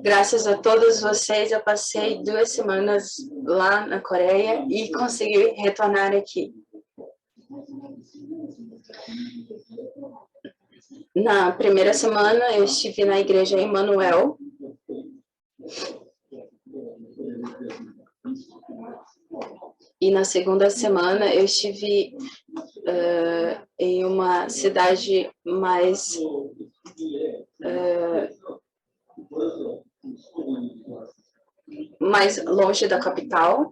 Graças a todos vocês, eu passei 2 semanas lá na Coreia e consegui retornar aqui. Na primeira semana, eu estive na igreja Emmanuel. E na segunda semana, eu estive em uma cidade mais longe da capital.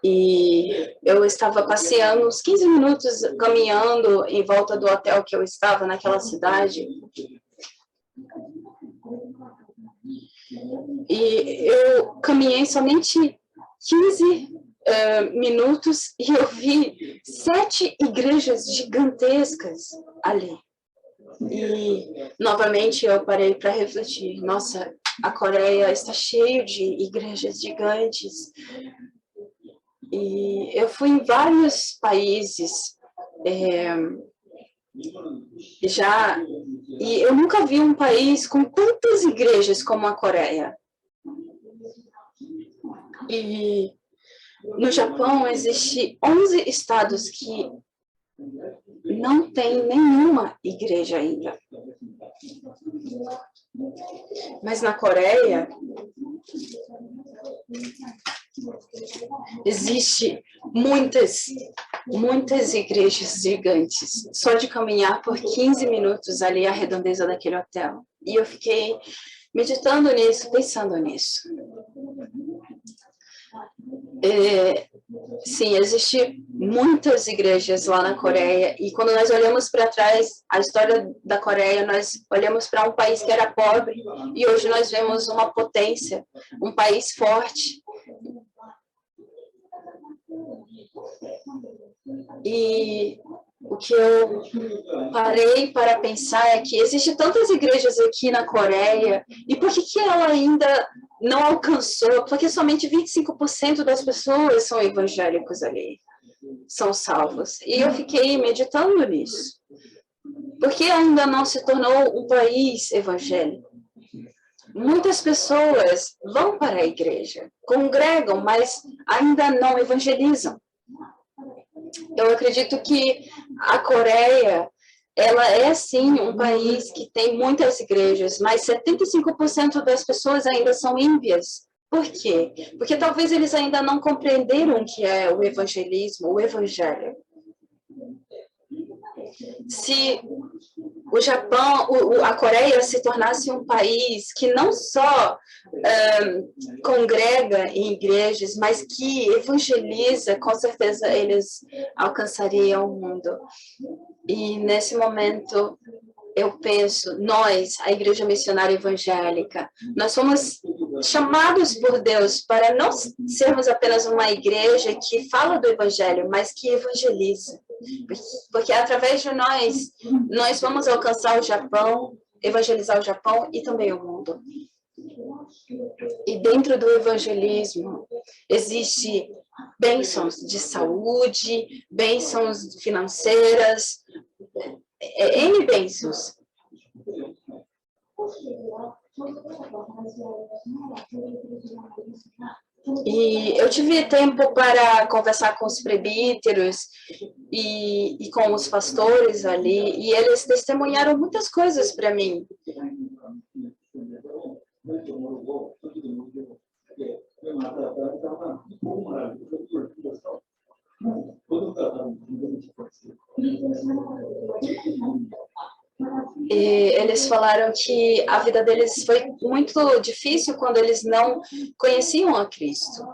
E eu estava passeando uns 15 minutos, caminhando em volta do hotel que eu estava naquela cidade. E eu caminhei somente 15 minutos e eu vi 7 igrejas gigantescas ali. E, novamente, eu parei para refletir. Nossa, a Coreia está cheia de igrejas gigantes. E eu fui em vários países e eu nunca vi um país com tantas igrejas como a Coreia. E no Japão, existe 11 estados que não tem nenhuma igreja ainda. Mas na Coreia, existe muitas igrejas gigantes, só de caminhar por 15 minutos ali à redondeza daquele hotel. E eu fiquei meditando nisso, pensando nisso. Sim, existem muitas igrejas lá na Coreia, e quando nós olhamos para trás, a história da Coreia, nós olhamos para um país que era pobre, e hoje nós vemos uma potência, um país forte. E o que eu parei para pensar é que existem tantas igrejas aqui na Coreia, e por que ela ainda não alcançou? Porque somente 25% das pessoas são evangélicos ali, são salvos. E eu fiquei meditando nisso. Por que ainda não se tornou um país evangélico? Muitas pessoas vão para a igreja, congregam, mas ainda não evangelizam. Eu acredito que a Coreia, ela é, sim, um país que tem muitas igrejas, mas 75% das pessoas ainda são ímpias. Por quê? Porque talvez eles ainda não compreenderam o que é o evangelismo, o evangelho. Se o Japão, a Coreia se tornasse um país que não só congrega em igrejas, mas que evangeliza, com certeza eles alcançariam o mundo. E nesse momento eu penso, nós, a Igreja Missionária Evangélica, nós somos chamados por Deus para não sermos apenas uma igreja que fala do evangelho, mas que evangeliza. Porque através de nós vamos alcançar o Japão, evangelizar o Japão e também o mundo. E dentro do evangelismo existe bênçãos de saúde, bênçãos financeiras, N bênçãos. E eu tive tempo para conversar com os presbíteros e com os pastores ali, e eles testemunharam muitas coisas para mim. E eles falaram que a vida deles foi muito difícil quando eles não conheciam a Cristo.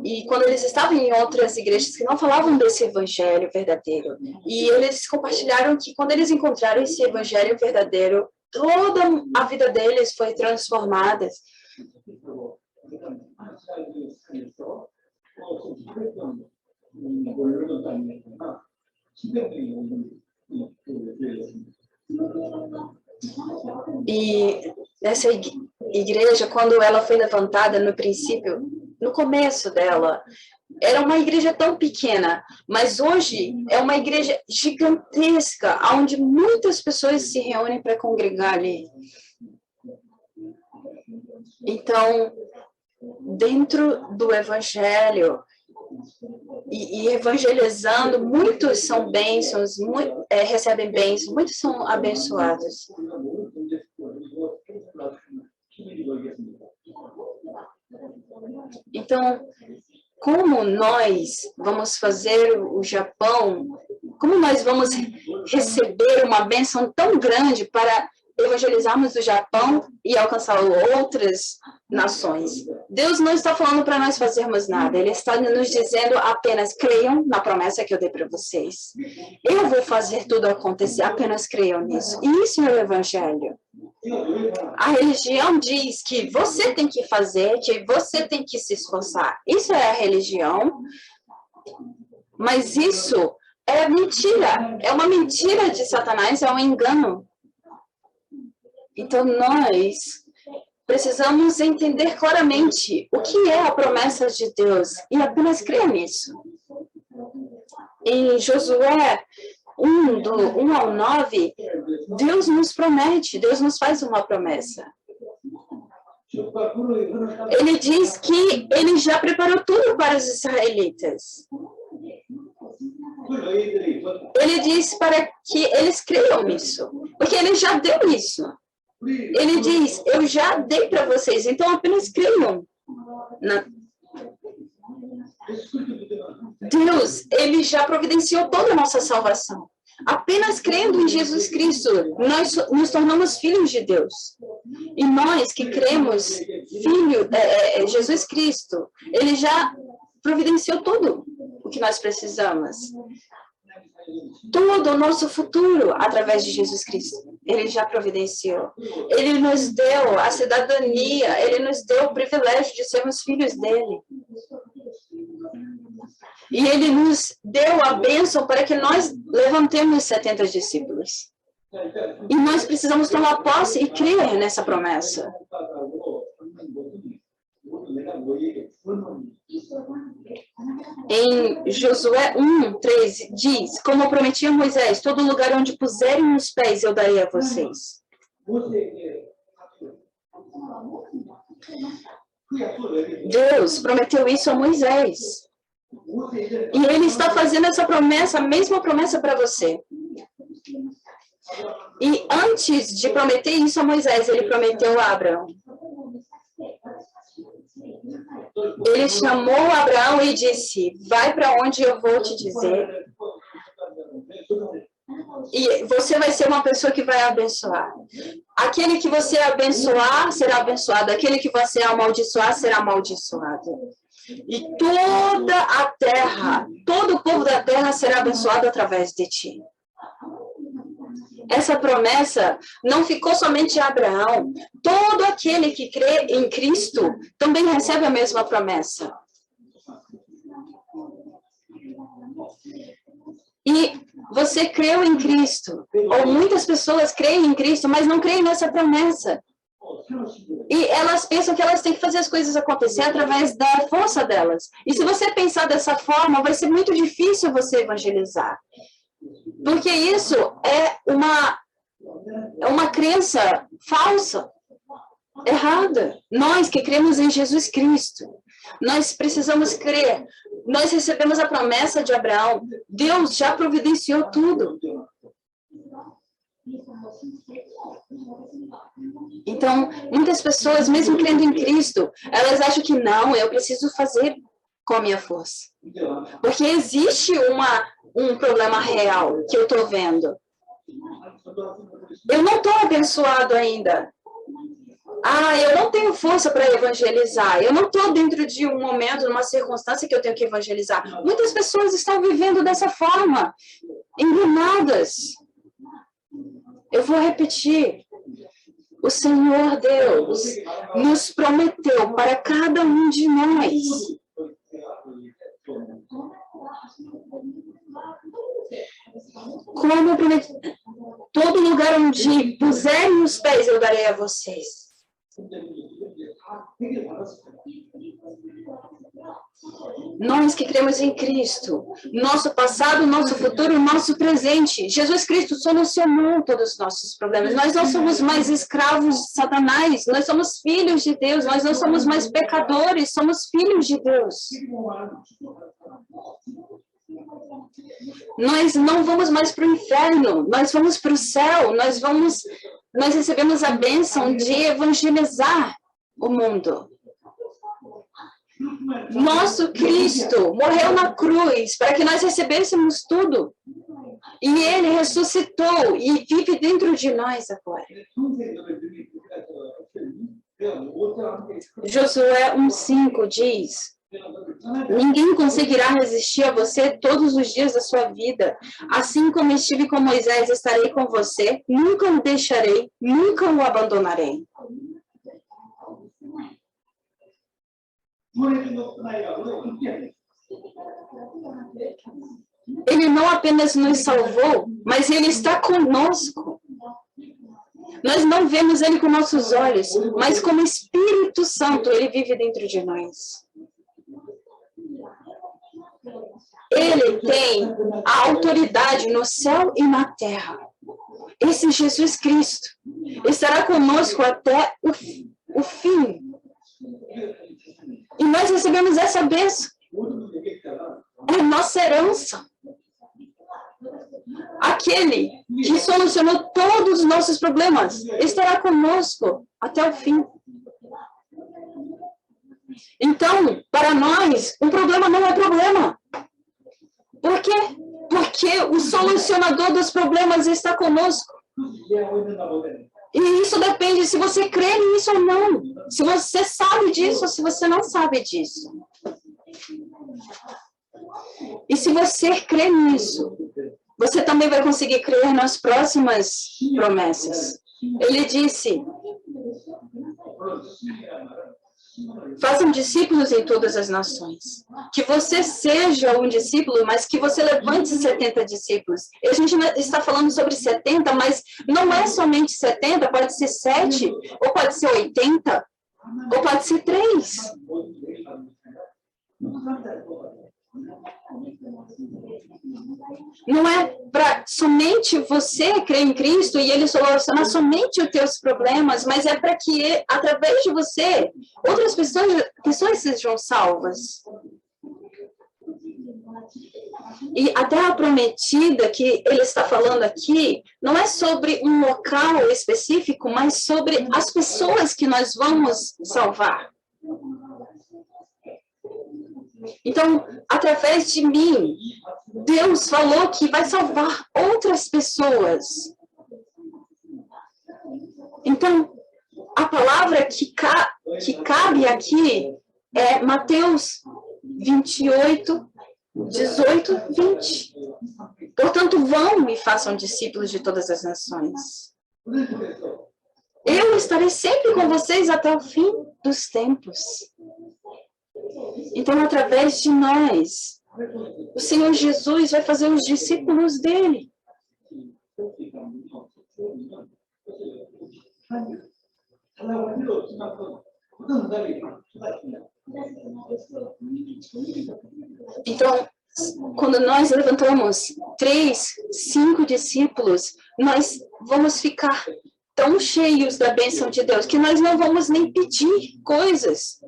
E quando eles estavam em outras igrejas que não falavam desse evangelho verdadeiro. E eles compartilharam que quando eles encontraram esse evangelho verdadeiro, toda a vida deles foi transformada. E essa igreja, quando ela foi levantada no princípio, no começo dela, era uma igreja tão pequena, mas hoje é uma igreja gigantesca, onde muitas pessoas se reúnem para congregar ali. Então, dentro do evangelho e evangelizando, muitos são bênçãos, recebem bênçãos, muitos são abençoados. Então, como nós vamos fazer o Japão, como nós vamos receber uma bênção tão grande para evangelizarmos o Japão e alcançar outras nações? Deus não está falando para nós fazermos nada, Ele está nos dizendo apenas creiam na promessa que eu dei para vocês. Eu vou fazer tudo acontecer, apenas creiam nisso. E isso é o evangelho. A religião diz que você tem que fazer, que você tem que se esforçar. Isso é a religião, mas isso é mentira. É uma mentira de Satanás, é um engano. Então, nós precisamos entender claramente o que é a promessa de Deus e apenas crer nisso. Em Josué 1, do 1 ao 9, Deus nos promete, Deus nos faz uma promessa. Ele diz que ele já preparou tudo para os israelitas. Ele diz para que eles creiam nisso, porque ele já deu isso. Ele diz, eu já dei para vocês, então apenas creiam. Deus, ele já providenciou toda a nossa salvação. Apenas crendo em Jesus Cristo, nós nos tornamos filhos de Deus. E nós que cremos, Jesus Cristo, ele já providenciou tudo o que nós precisamos. Todo o nosso futuro através de Jesus Cristo. Ele já providenciou. Ele nos deu a cidadania, ele nos deu o privilégio de sermos filhos dele. E ele nos deu a bênção para que nós levantemos 70 discípulos. E nós precisamos tomar posse e crer nessa promessa. Em Josué 1, 3, diz, como prometi a Moisés, todo lugar onde puserem os pés eu darei a vocês. Deus prometeu isso a Moisés. E ele está fazendo essa promessa, a mesma promessa para você. E antes de prometer isso a Moisés, ele prometeu a Abraão. Ele chamou Abraão e disse, vai para onde eu vou te dizer. E você vai ser uma pessoa que vai abençoar. Aquele que você abençoar, será abençoado. Aquele que você amaldiçoar, será amaldiçoado. E toda a terra, todo o povo da terra será abençoado através de ti. Essa promessa não ficou somente a Abraão. Todo aquele que crê em Cristo também recebe a mesma promessa. E você creu em Cristo, ou muitas pessoas creem em Cristo, mas não creem nessa promessa. E elas pensam que elas têm que fazer as coisas acontecer através da força delas. E se você pensar dessa forma, vai ser muito difícil você evangelizar. Porque isso é uma crença falsa, errada. Nós que cremos em Jesus Cristo, nós precisamos crer. Nós recebemos a promessa de Abraão. Deus já providenciou tudo. Então, muitas pessoas, mesmo crendo em Cristo, elas acham que não, eu preciso fazer com a minha força. Porque existe um problema real que eu estou vendo. Eu não estou abençoado ainda. Eu não tenho força para evangelizar. Eu não estou dentro de um momento, numa circunstância que eu tenho que evangelizar. Muitas pessoas estão vivendo dessa forma, enganadas. Eu vou repetir. O Senhor Deus nos prometeu para cada um de nós. Como eu prometi, todo lugar onde puserem os pés eu darei a vocês. Nós que cremos em Cristo, nosso passado, nosso futuro, nosso presente. Jesus Cristo solucionou todos os nossos problemas. Nós não somos mais escravos de Satanás, nós somos filhos de Deus, nós não somos mais pecadores, somos filhos de Deus. Nós não vamos mais para o inferno, nós vamos para o céu, nós recebemos a bênção de evangelizar o mundo. Nosso Cristo morreu na cruz para que nós recebêssemos tudo. E Ele ressuscitou e vive dentro de nós agora. Josué 1,5 diz: ninguém conseguirá resistir a você todos os dias da sua vida. Assim como estive com Moisés, estarei com você. Nunca o deixarei, nunca o abandonarei. Ele não apenas nos salvou, mas Ele está conosco. Nós não vemos Ele com nossos olhos, mas como Espírito Santo, Ele vive dentro de nós. Ele tem a autoridade no céu e na terra. Esse Jesus Cristo estará conosco até o fim. E nós recebemos essa bênção. É nossa herança. Aquele que solucionou todos os nossos problemas estará conosco até o fim. Então, para nós, um problema não é problema. Por quê? Porque o solucionador dos problemas está conosco. E isso depende se você crê nisso ou não. Se você sabe disso ou se você não sabe disso. E se você crê nisso, você também vai conseguir crer nas próximas promessas. Ele disse: façam discípulos em todas as nações. Que você seja um discípulo, mas que você levante 70 discípulos. E a gente está falando sobre 70, mas não é somente 70, pode ser 7, ou pode ser 80, ou pode ser 3. Não é para somente você crer em Cristo e Ele solucionar somente os teus problemas, mas é para que, através de você, outras pessoas sejam salvas. E a terra prometida que ele está falando aqui não é sobre um local específico, mas sobre as pessoas que nós vamos salvar. Então, através de mim, Deus falou que vai salvar outras pessoas. Então, a palavra que cabe aqui é Mateus 28, 18, 20. Portanto, vão e façam discípulos de todas as nações. Eu estarei sempre com vocês até o fim dos tempos. Então, através de nós, o Senhor Jesus vai fazer os discípulos dele. Então, quando nós levantamos 3, 5 discípulos, nós vamos ficar tão cheios da bênção de Deus que nós não vamos nem pedir coisas.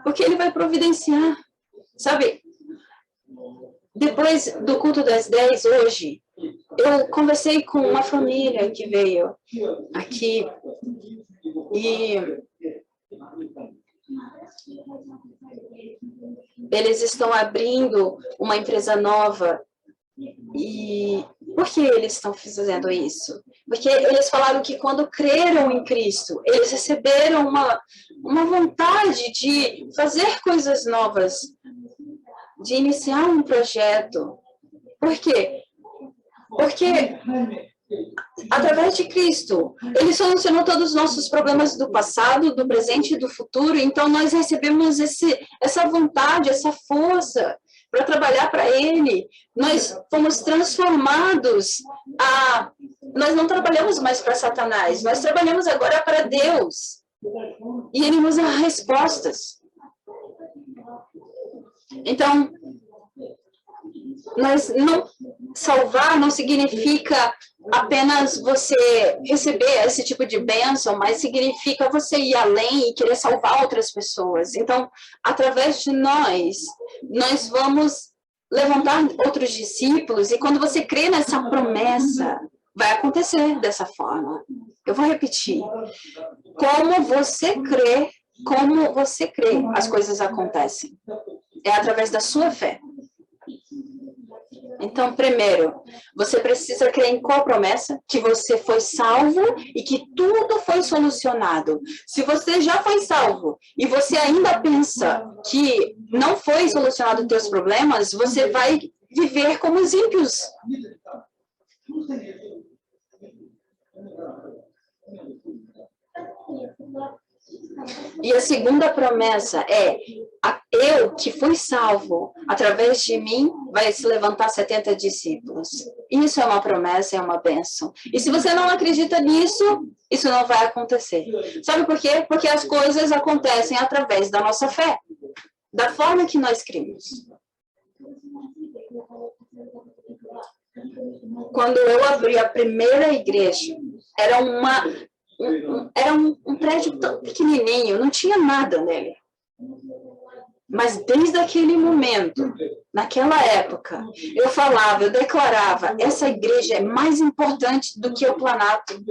Porque Ele vai providenciar. Sabe, depois do culto das 10 hoje, eu conversei com uma família que veio aqui e eles estão abrindo uma empresa nova. E por que eles estão fazendo isso? Porque eles falaram que quando creram em Cristo, eles receberam uma vontade de fazer coisas novas, de iniciar um projeto. Por quê? Porque através de Cristo, Ele solucionou todos os nossos problemas do passado, do presente e do futuro. Então, nós recebemos essa vontade, essa força para trabalhar para Ele. Nós fomos transformados nós não trabalhamos mais para Satanás, nós trabalhamos agora para Deus. E Ele nos dá respostas. Então, salvar não significa apenas você receber esse tipo de bênção, mas significa você ir além e querer salvar outras pessoas. Então, através de nós vamos levantar outros discípulos, e quando você crê nessa promessa, vai acontecer dessa forma. Eu vou repetir. Como você crê, as coisas acontecem. É através da sua fé. Então, primeiro, você precisa crer em qual promessa? Que você foi salvo e que tudo foi solucionado. Se você já foi salvo e você ainda pensa que não foi solucionado os teus problemas, você vai viver como os ímpios. E a segunda promessa é: eu que fui salvo, através de mim, vai se levantar 70 discípulos. Isso é uma promessa, é uma bênção. E se você não acredita nisso, isso não vai acontecer. Sabe por quê? Porque as coisas acontecem através da nossa fé, da forma que nós cremos. Quando eu abri a primeira igreja, era um prédio tão pequenininho, não tinha nada nele. Mas desde aquele momento, naquela época, eu declarava, essa igreja é mais importante do que o Planato.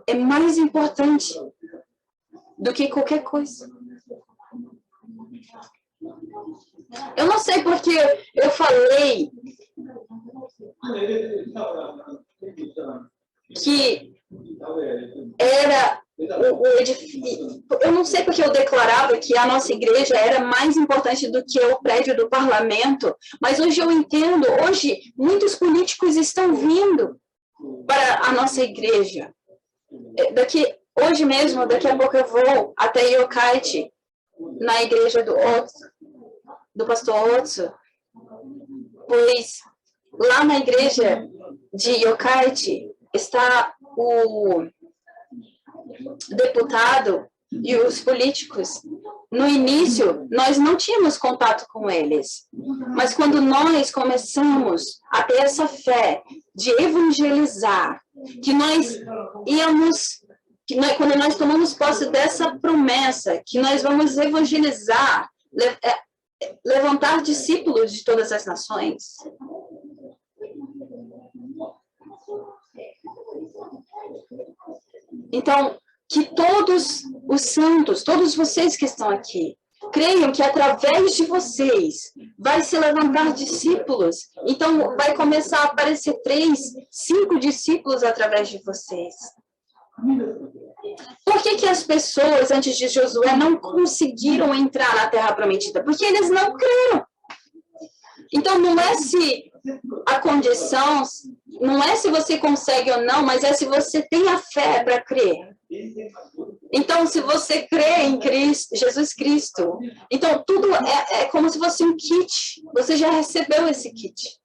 É mais importante do que qualquer coisa. Eu não sei porque eu falei que era o edifício. Eu não sei porque eu declarava que a nossa igreja era mais importante do que o prédio do parlamento, mas hoje eu entendo, hoje muitos políticos estão vindo para a nossa igreja. Hoje mesmo, daqui a pouco eu vou até Yokkaichi, na igreja do pastor Otsu, pois lá na igreja de Yokkaichi está o deputado e os políticos. No início, nós não tínhamos contato com eles, mas quando nós começamos a ter essa fé de evangelizar, quando nós tomamos posse dessa promessa, que nós vamos evangelizar, levantar discípulos de todas as nações. Então, que todos os santos, todos vocês que estão aqui, creiam que através de vocês vai se levantar discípulos. Então, vai começar a aparecer 3, 5 discípulos através de vocês. Por que as pessoas antes de Josué não conseguiram entrar na Terra Prometida? Porque eles não creram. Então, não é se a condição, não é se você consegue ou não, mas é se você tem a fé para crer. Então, se você crê em Cristo, Jesus Cristo, então tudo é como se fosse um kit. Você já recebeu esse kit.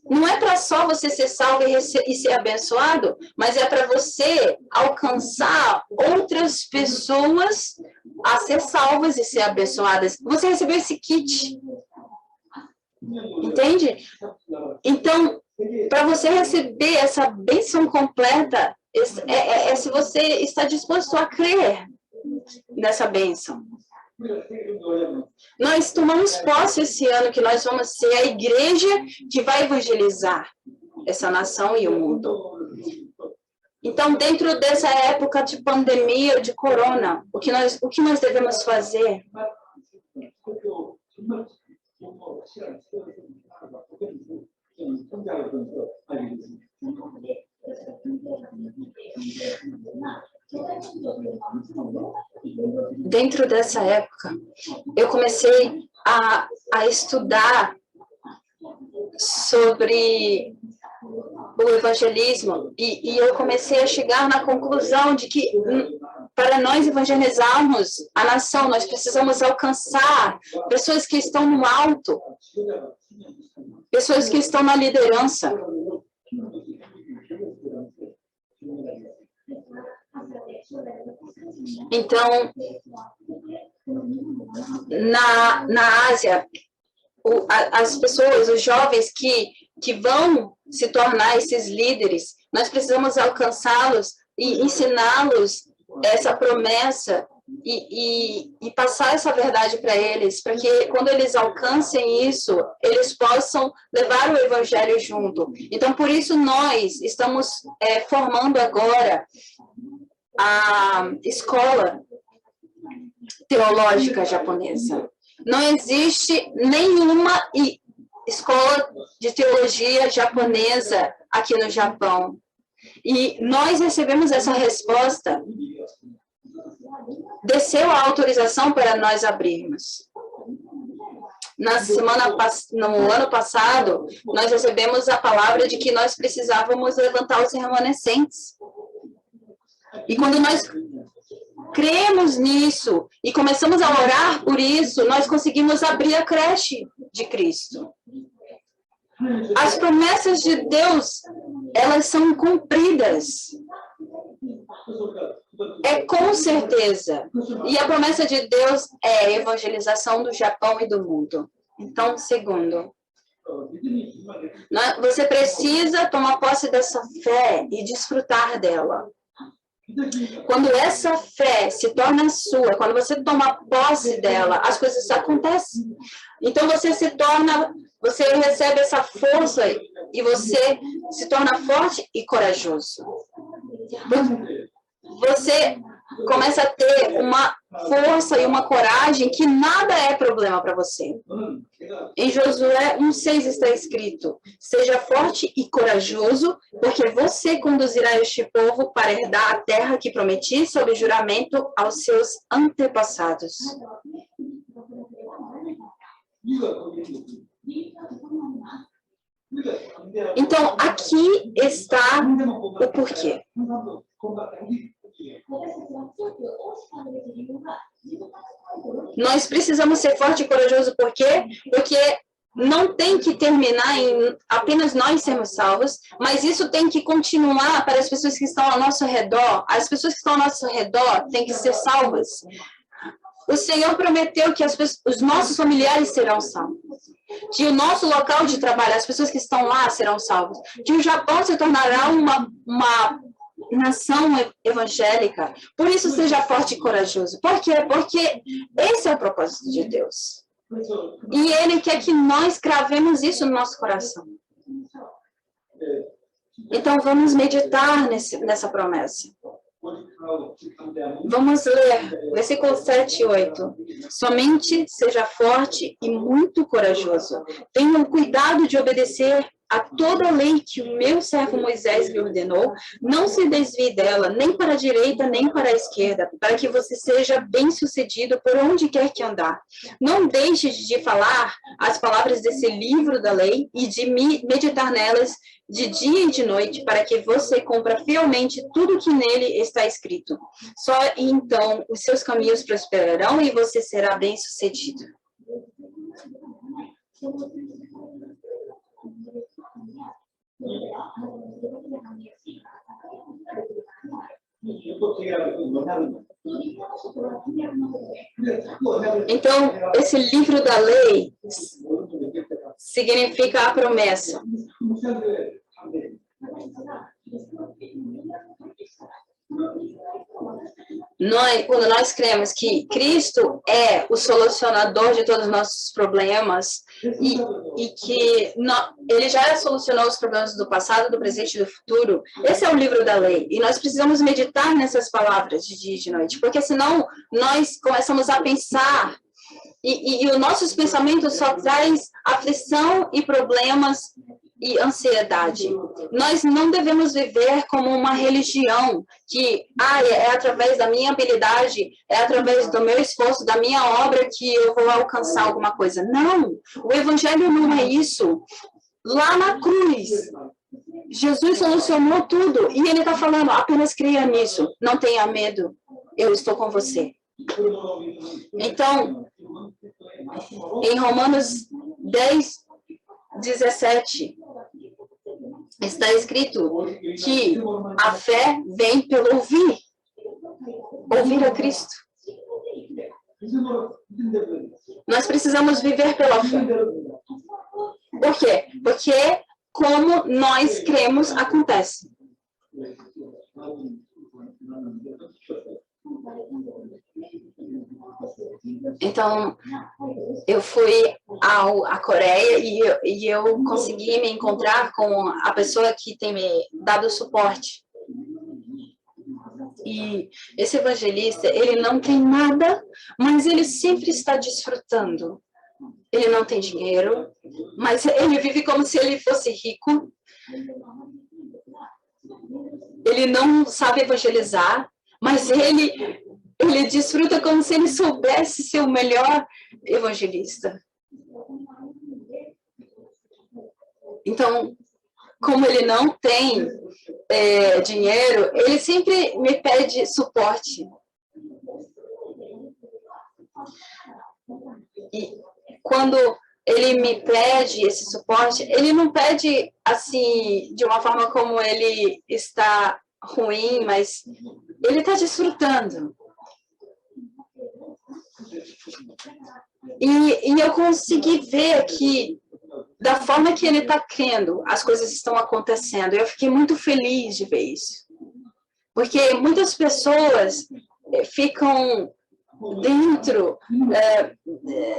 Não é para só você ser salvo e ser abençoado, mas é para você alcançar outras pessoas a ser salvas e ser abençoadas. Você recebeu esse kit. Entende? Então, para você receber essa bênção completa, é se você está disposto a crer nessa bênção. Nós tomamos posse esse ano que nós vamos ser a igreja que vai evangelizar essa nação e o mundo. Então, dentro dessa época de pandemia, de corona, o que nós devemos fazer? Dentro dessa época, eu comecei a estudar sobre o evangelismo e eu comecei a chegar na conclusão de que para nós evangelizarmos a nação, nós precisamos alcançar pessoas que estão no alto, pessoas que estão na liderança. Então, na Ásia, as pessoas, os jovens que vão se tornar esses líderes, nós precisamos alcançá-los e ensiná-los essa promessa e passar essa verdade para eles, para que quando eles alcancem isso, eles possam levar o evangelho junto. Então, por isso, nós estamos formando agora a escola teológica japonesa. Não existe nenhuma escola de teologia japonesa aqui no Japão. E nós recebemos essa resposta. Desceu a autorização para nós abrirmos. No ano passado, nós recebemos a palavra de que nós precisávamos levantar os remanescentes. E quando nós cremos nisso e começamos a orar por isso, nós conseguimos abrir a creche de Cristo. As promessas de Deus, elas são cumpridas. É com certeza. E a promessa de Deus é a evangelização do Japão e do mundo. Então, segundo, você precisa tomar posse dessa fé e desfrutar dela. Quando essa fé se torna sua, quando você toma posse dela, as coisas acontecem. Então você recebe essa força e você se torna forte e corajoso. Você começa a ter uma força e uma coragem que nada é problema para você. Em Josué 1:6 está escrito: seja forte e corajoso, porque você conduzirá este povo para herdar a terra que prometi sob juramento aos seus antepassados. Então, aqui está o porquê. Nós precisamos ser forte e corajoso, por quê? Porque não tem que terminar em apenas nós sermos salvos, mas isso tem que continuar para as pessoas que estão ao nosso redor. As pessoas que estão ao nosso redor têm que ser salvas. O Senhor prometeu que os nossos familiares serão salvos. Que o nosso local de trabalho, as pessoas que estão lá serão salvas. Que o Japão se tornará uma nação evangélica. Por isso, seja forte e corajoso. Por quê? Porque esse é o propósito de Deus. E Ele quer que nós cravemos isso no nosso coração. Então, vamos meditar nessa promessa. Vamos ler versículo 7 e 8. Somente seja forte e muito corajoso. Tenha o cuidado de obedecer a toda a lei que o meu servo Moisés lhe ordenou. Não se desvie dela, nem para a direita, nem para a esquerda, para que você seja bem-sucedido por onde quer que andar. Não deixe de falar as palavras desse livro da lei e de meditar nelas de dia e de noite, para que você cumpra fielmente tudo que nele está escrito. Só então os seus caminhos prosperarão e você será bem-sucedido. Então, esse livro da lei significa a promessa. Quando nós cremos que Cristo é o solucionador de todos os nossos problemas e que Ele já solucionou os problemas do passado, do presente e do futuro, esse é o livro da lei. E nós precisamos meditar nessas palavras de dia e de noite, porque senão nós começamos a pensar e os nossos pensamentos só trazem aflição e problemas e ansiedade. Nós não devemos viver como uma religião que é através da minha habilidade, é através do meu esforço, da minha obra que eu vou alcançar alguma coisa. Não, o evangelho não é isso. Lá na cruz, Jesus solucionou tudo e ele está falando, apenas creia nisso, não tenha medo, eu estou com você. Então, em Romanos 10:17, está escrito que a fé vem pelo ouvir a Cristo. Nós precisamos viver pela fé. Por quê? Porque como nós cremos, acontece. Então, eu fui à Coreia e eu consegui me encontrar com a pessoa que tem me dado suporte. E esse evangelista, ele não tem nada, mas ele sempre está desfrutando. Ele não tem dinheiro, mas ele vive como se ele fosse rico. Ele não sabe evangelizar, mas ele desfruta como se ele soubesse ser o melhor evangelista. Então, como ele não tem dinheiro, ele sempre me pede suporte. E quando ele me pede esse suporte, ele não pede assim, de uma forma como ele está ruim, mas ele está desfrutando. E eu consegui ver que, da forma que ele está crendo, as coisas estão acontecendo. Eu fiquei muito feliz de ver isso. Porque muitas pessoas ficam dentro,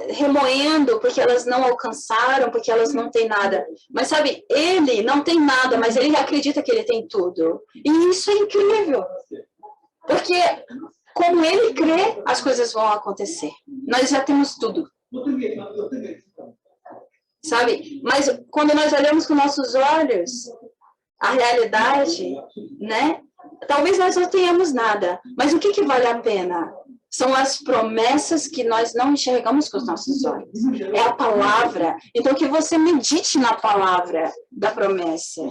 remoendo porque elas não alcançaram, porque elas não têm nada. Mas sabe, ele não tem nada, mas ele acredita que ele tem tudo. E isso é incrível. Porque como ele crê, as coisas vão acontecer. Nós já temos tudo. Sabe? Mas quando nós olhamos com nossos olhos a realidade, né? Talvez nós não tenhamos nada, mas o que vale a pena? São as promessas que nós não enxergamos com os nossos olhos. É a palavra. Então, que você medite na palavra da promessa.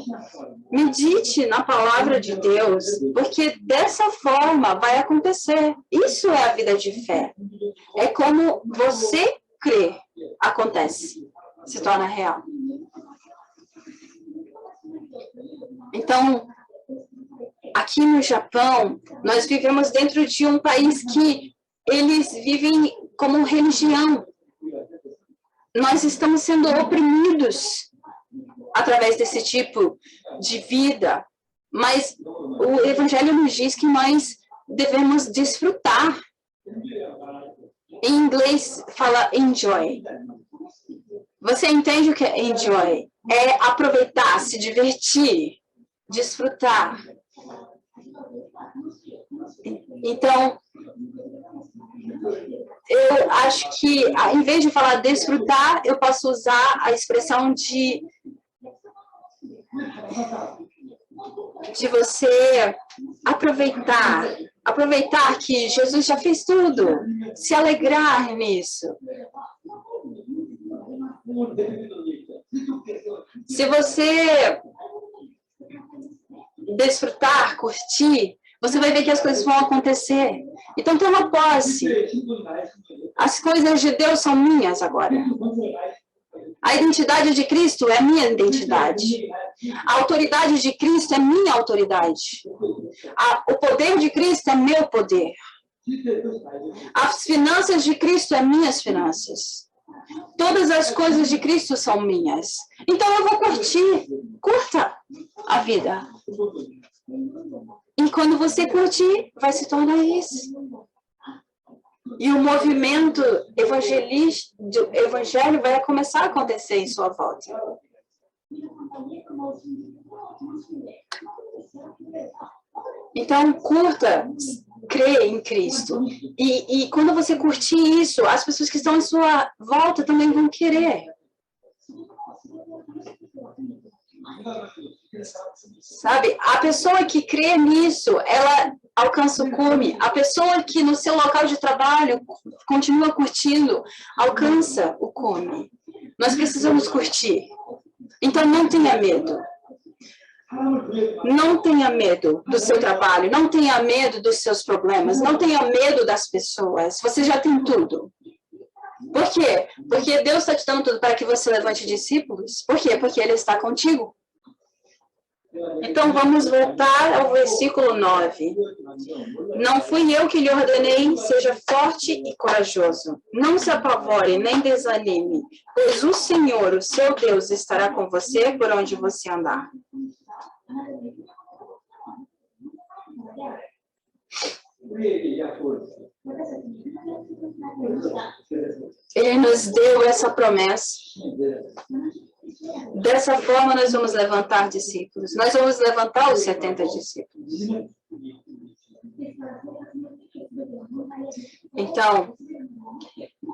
Medite na palavra de Deus, porque dessa forma vai acontecer. Isso é a vida de fé. É como você crê, acontece. Se torna real. Então, aqui no Japão, nós vivemos dentro de um país que eles vivem como religião. Nós estamos sendo oprimidos através desse tipo de vida, mas o Evangelho nos diz que nós devemos desfrutar. Em inglês fala enjoy. Você entende o que é enjoy? É aproveitar, se divertir, desfrutar. Então, eu acho que, em vez de falar desfrutar, eu posso usar a expressão de você aproveitar. Aproveitar que Jesus já fez tudo. Se alegrar nisso. Se você desfrutar, curtir, você vai ver que as coisas vão acontecer. Então, toma posse. As coisas de Deus são minhas agora. A identidade de Cristo é minha identidade. A autoridade de Cristo é minha autoridade. O poder de Cristo é meu poder. As finanças de Cristo é minhas finanças. Todas as coisas de Cristo são minhas. Então eu vou curtir. Curta a vida. E quando você curtir, vai se tornar isso. E o movimento do evangelho vai começar a acontecer em sua volta. Então, curta, crê em Cristo. E quando você curtir isso, as pessoas que estão em sua volta também vão querer. Sabe, a pessoa que crê nisso, ela alcança o cume. A pessoa que no seu local de trabalho continua curtindo, alcança o cume. Nós precisamos curtir. Então, não tenha medo. Não tenha medo do seu trabalho, não tenha medo dos seus problemas, não tenha medo das pessoas. Você já tem tudo. Por quê? Porque Deus está te dando tudo para que você levante discípulos. Por quê? Porque Ele está contigo. Então, vamos voltar ao versículo 9. Não fui eu que lhe ordenei, seja forte e corajoso. Não se apavore, nem desanime, pois o Senhor, o seu Deus, estará com você por onde você andar. Ele nos deu essa promessa. Dessa forma, nós vamos levantar discípulos. Nós vamos levantar os 70 discípulos. Então,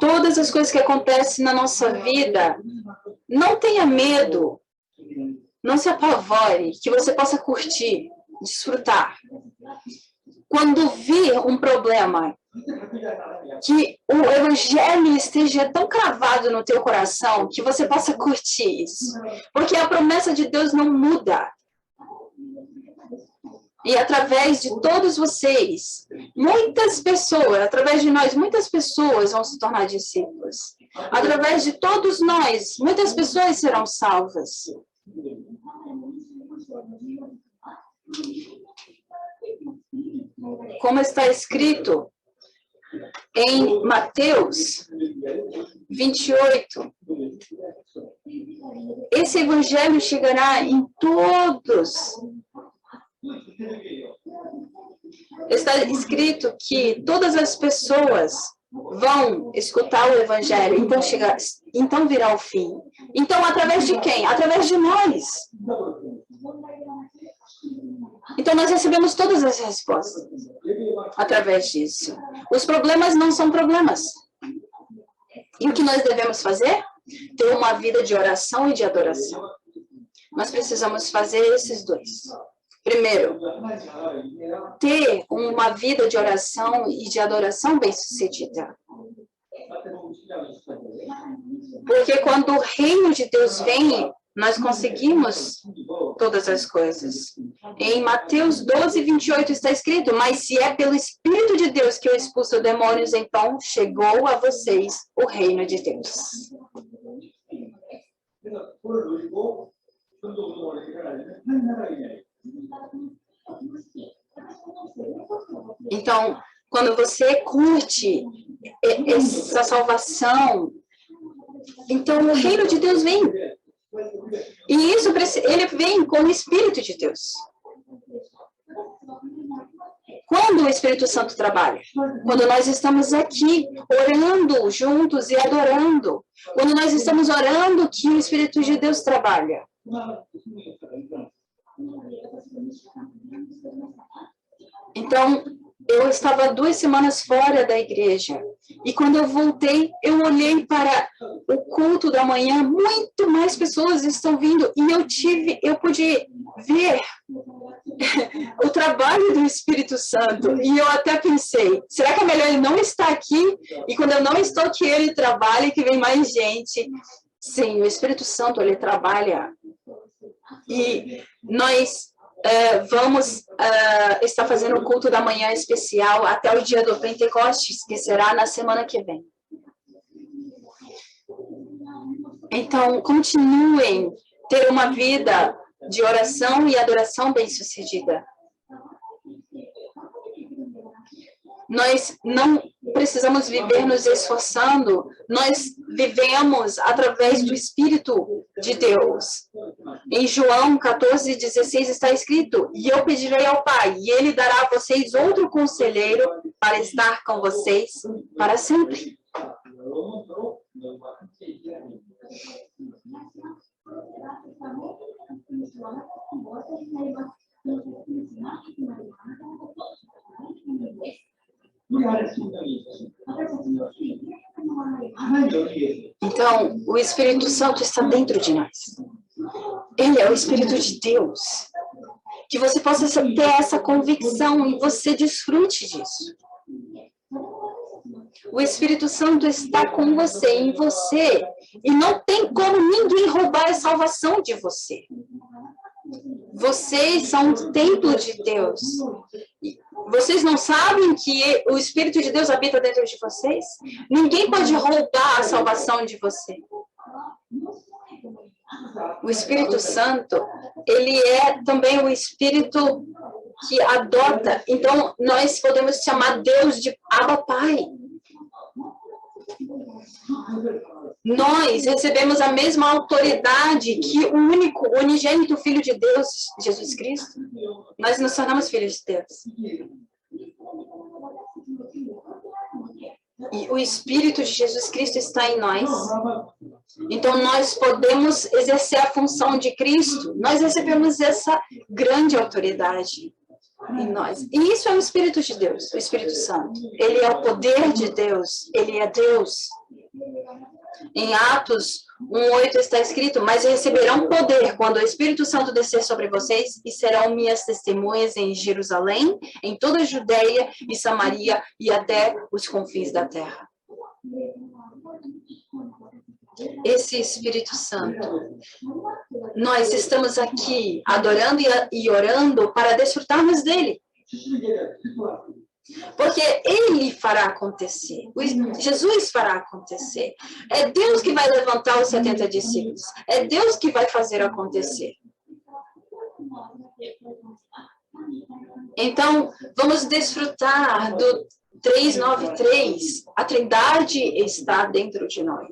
todas as coisas que acontecem na nossa vida, não tenha medo, não se apavore, que você possa curtir, desfrutar. Quando vir um problema, que o evangelho esteja tão cravado no teu coração que você possa curtir isso. Porque a promessa de Deus não muda. E através de todos vocês, muitas pessoas, através de nós, muitas pessoas vão se tornar discípulos. Através de todos nós, muitas pessoas serão salvas. Como está escrito em Mateus 28, esse evangelho chegará em todos. Está escrito que todas as pessoas vão escutar o evangelho, então virá o fim. Então, através de quem? Através de nós. Então, nós recebemos todas as respostas através disso. Os problemas não são problemas. E o que nós devemos fazer? Ter uma vida de oração e de adoração. Nós precisamos fazer esses dois. Primeiro, ter uma vida de oração e de adoração bem-sucedida. Porque quando o reino de Deus vem, nós conseguimos todas as coisas. Em Mateus 12, 28 está escrito, mas se é pelo Espírito de Deus que eu expulso demônios, então chegou a vocês o reino de Deus. Então, quando você curte essa salvação, então o reino de Deus vem. E isso, ele vem com o Espírito de Deus. Quando o Espírito Santo trabalha? Quando nós estamos aqui orando juntos e adorando. Quando nós estamos orando que o Espírito de Deus trabalha. Então, eu estava 2 semanas fora da igreja. E quando eu voltei, eu olhei para o culto da manhã, muito mais pessoas estão vindo. E eu pude ver o trabalho do Espírito Santo. E eu até pensei, será que é melhor ele não estar aqui? E quando eu não estou aqui, ele trabalha, que vem mais gente. Sim, o Espírito Santo, ele trabalha. E nós vamos estar fazendo o culto da manhã especial até o dia do Pentecostes, que será na semana que vem. Então, continuem ter uma vida de oração e adoração bem-sucedida. Nós não precisamos viver nos esforçando, nós vivemos através do Espírito de Deus. Em João 14:16 está escrito, e eu pedirei ao Pai, e Ele dará a vocês outro conselheiro para estar com vocês para sempre. Então, o Espírito Santo está dentro de nós. Ele é o Espírito de Deus. Que você possa ter essa convicção e você desfrute disso. O Espírito Santo está com você, em você. E não tem como ninguém roubar a salvação de você. Vocês são o templo de Deus. Vocês não sabem que o Espírito de Deus habita dentro de vocês? Ninguém pode roubar a salvação de você. O Espírito Santo ele é também o Espírito que adota. Então, nós podemos chamar Deus de Abba Pai. Nós recebemos a mesma autoridade que o único, unigênito Filho de Deus, Jesus Cristo. Nós nos tornamos filhos de Deus. E o Espírito de Jesus Cristo está em nós. Então, nós podemos exercer a função de Cristo. Nós recebemos essa grande autoridade em nós. E isso é o Espírito de Deus, o Espírito Santo. Ele é o poder de Deus. Ele é Deus. Em Atos 1:8 está escrito: mas receberão poder quando o Espírito Santo descer sobre vocês e serão minhas testemunhas em Jerusalém, em toda a Judeia e Samaria e até os confins da terra. Esse Espírito Santo, nós estamos aqui adorando e orando para desfrutarmos dele. Porque ele fará acontecer. Jesus fará acontecer. É Deus que vai levantar os 70 discípulos. É Deus que vai fazer acontecer. Então, vamos desfrutar do 3:9:3. A Trindade está dentro de nós.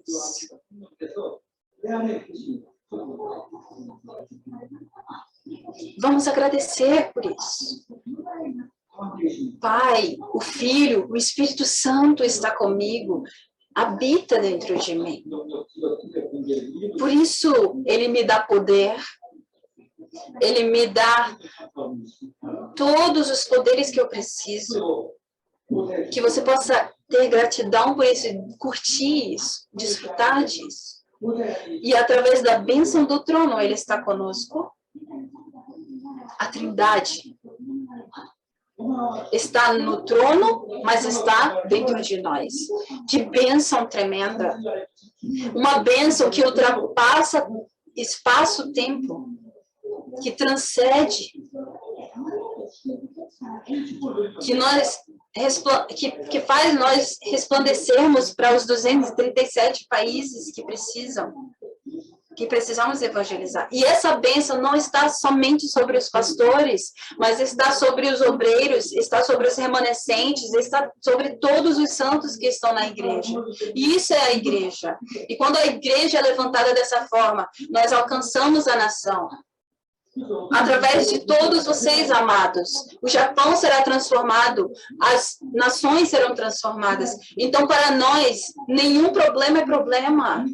Vamos agradecer por isso. Pai, o Filho, o Espírito Santo está comigo, habita dentro de mim. Por isso, ele me dá poder, ele me dá todos os poderes que eu preciso. Que você possa ter gratidão por isso, curtir isso, desfrutar disso. E através da bênção do trono, ele está conosco. A Trindade está no trono, mas está dentro de nós. Que bênção tremenda. Uma bênção que ultrapassa espaço-tempo, que transcende, que faz nós resplandecermos para os 237 países que precisamos evangelizar. E essa bênção não está somente sobre os pastores, mas está sobre os obreiros, está sobre os remanescentes, está sobre todos os santos que estão na igreja. E isso é a igreja. E quando a igreja é levantada dessa forma, nós alcançamos a nação. Através de todos vocês, amados, o Japão será transformado, as nações serão transformadas. Então, para nós, nenhum problema é problema.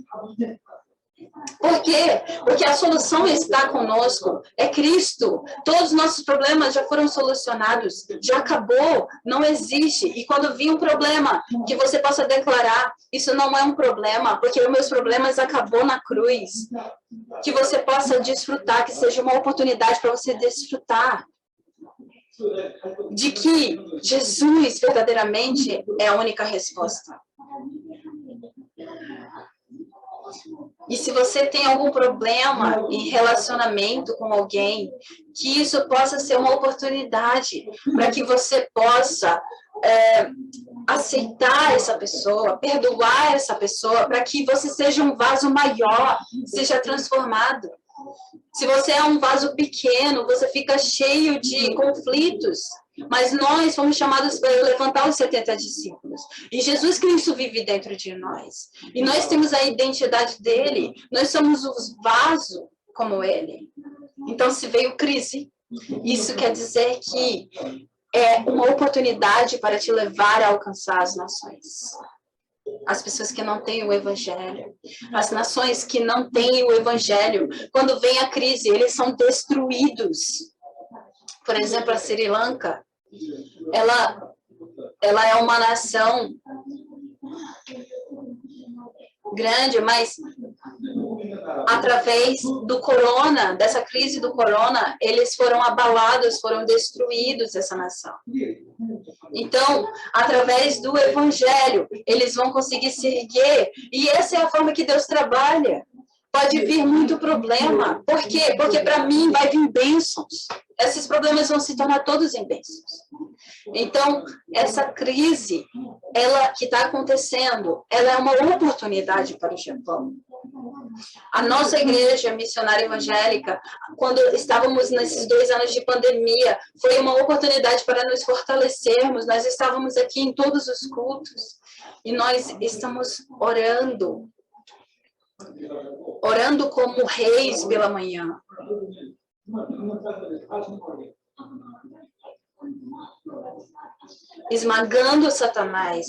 Por quê? Porque a solução está conosco, é Cristo. Todos os nossos problemas já foram solucionados, já acabou, não existe. E quando vir um problema, que você possa declarar, isso não é um problema, porque os meus problemas acabou na cruz. Que você possa desfrutar, que seja uma oportunidade para você desfrutar de que Jesus verdadeiramente é a única resposta. E se você tem algum problema em relacionamento com alguém, que isso possa ser uma oportunidade para que você possa aceitar essa pessoa, perdoar essa pessoa, para que você seja um vaso maior, seja transformado. Se você é um vaso pequeno, você fica cheio de conflitos. Mas nós fomos chamados para levantar os 70 discípulos. E Jesus Cristo vive dentro de nós. E nós temos a identidade dele. Nós somos os vasos como ele. Então, se veio crise, isso quer dizer que é uma oportunidade para te levar a alcançar as nações. As pessoas que não têm o evangelho. As nações que não têm o evangelho. Quando vem a crise, eles são destruídos. Por exemplo, a Sri Lanka. Ela é uma nação grande, mas através do corona, dessa crise do corona, eles foram abalados, foram destruídos, essa nação. Então, através do evangelho, eles vão conseguir se erguer, e essa é a forma que Deus trabalha. Pode vir muito problema. Por quê? Porque para mim vai vir bênçãos. Esses problemas vão se tornar todos em bênçãos. Então, essa crise, ela que está acontecendo, ela é uma oportunidade para o Japão. A nossa igreja missionária evangélica, quando estávamos nesses 2 anos de pandemia, foi uma oportunidade para nos fortalecermos. Nós estávamos aqui em todos os cultos e nós estamos orando como reis pela manhã. Esmagando Satanás.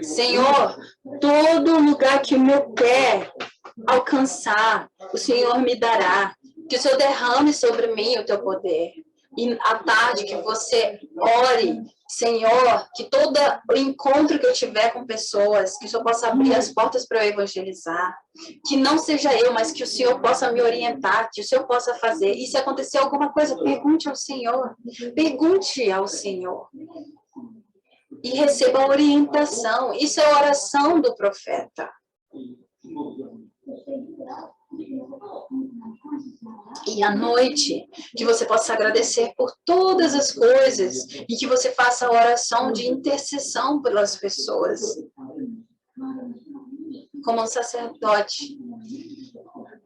Senhor, todo lugar que o meu pé alcançar, o Senhor me dará. Que o Senhor derrame sobre mim o teu poder. E à tarde que você ore, Senhor, que todo o encontro que eu tiver com pessoas, que o Senhor possa abrir as portas para eu evangelizar. Que não seja eu, mas que o Senhor possa me orientar, que o Senhor possa fazer. E se acontecer alguma coisa, pergunte ao Senhor. Pergunte ao Senhor. E receba orientação. Isso é a oração do profeta. E à noite, que você possa agradecer por todas as coisas e que você faça a oração de intercessão pelas pessoas. Como um sacerdote.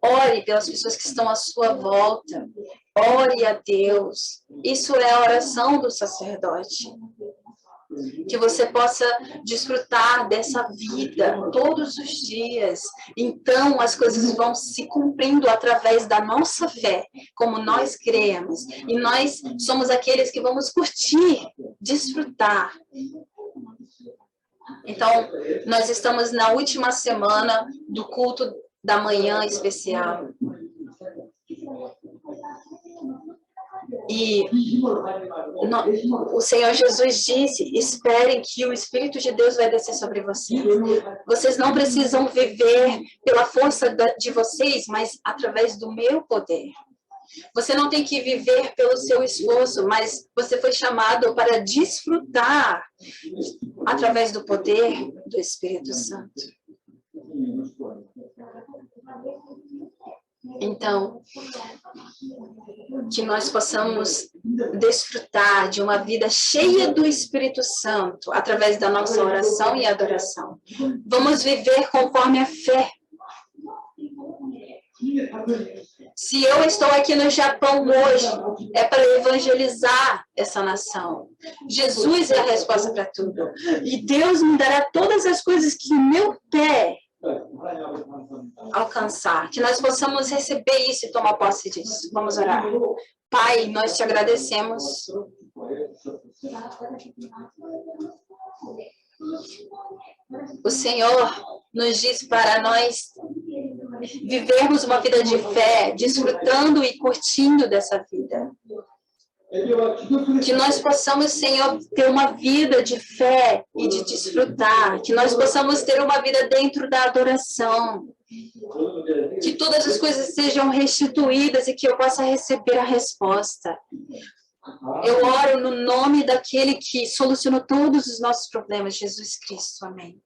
Ore pelas pessoas que estão à sua volta. Ore a Deus. Isso é a oração do sacerdote. Que você possa desfrutar dessa vida todos os dias. Então, as coisas vão se cumprindo através da nossa fé, como nós cremos. E nós somos aqueles que vamos curtir, desfrutar. Então, nós estamos na última semana do culto da manhã especial. E o Senhor Jesus disse, esperem que o Espírito de Deus vai descer sobre vocês. Vocês não precisam viver pela força de vocês, mas através do meu poder. Você não tem que viver pelo seu esforço, mas você foi chamado para desfrutar através do poder do Espírito Santo. Então, que nós possamos desfrutar de uma vida cheia do Espírito Santo através da nossa oração e adoração. Vamos viver conforme a fé. Se eu estou aqui no Japão hoje, é para evangelizar essa nação. Jesus é a resposta para tudo. E Deus me dará todas as coisas que o meu pé alcançar. Que nós possamos receber isso e tomar posse disso. Vamos orar. Pai, nós te agradecemos. O Senhor nos diz para nós vivermos uma vida de fé, desfrutando e curtindo dessa vida. Que nós possamos, Senhor, ter uma vida de fé e de desfrutar. Que nós possamos ter uma vida dentro da adoração. Que todas as coisas sejam restituídas e que eu possa receber a resposta. Eu oro no nome daquele que solucionou todos os nossos problemas, Jesus Cristo. Amém.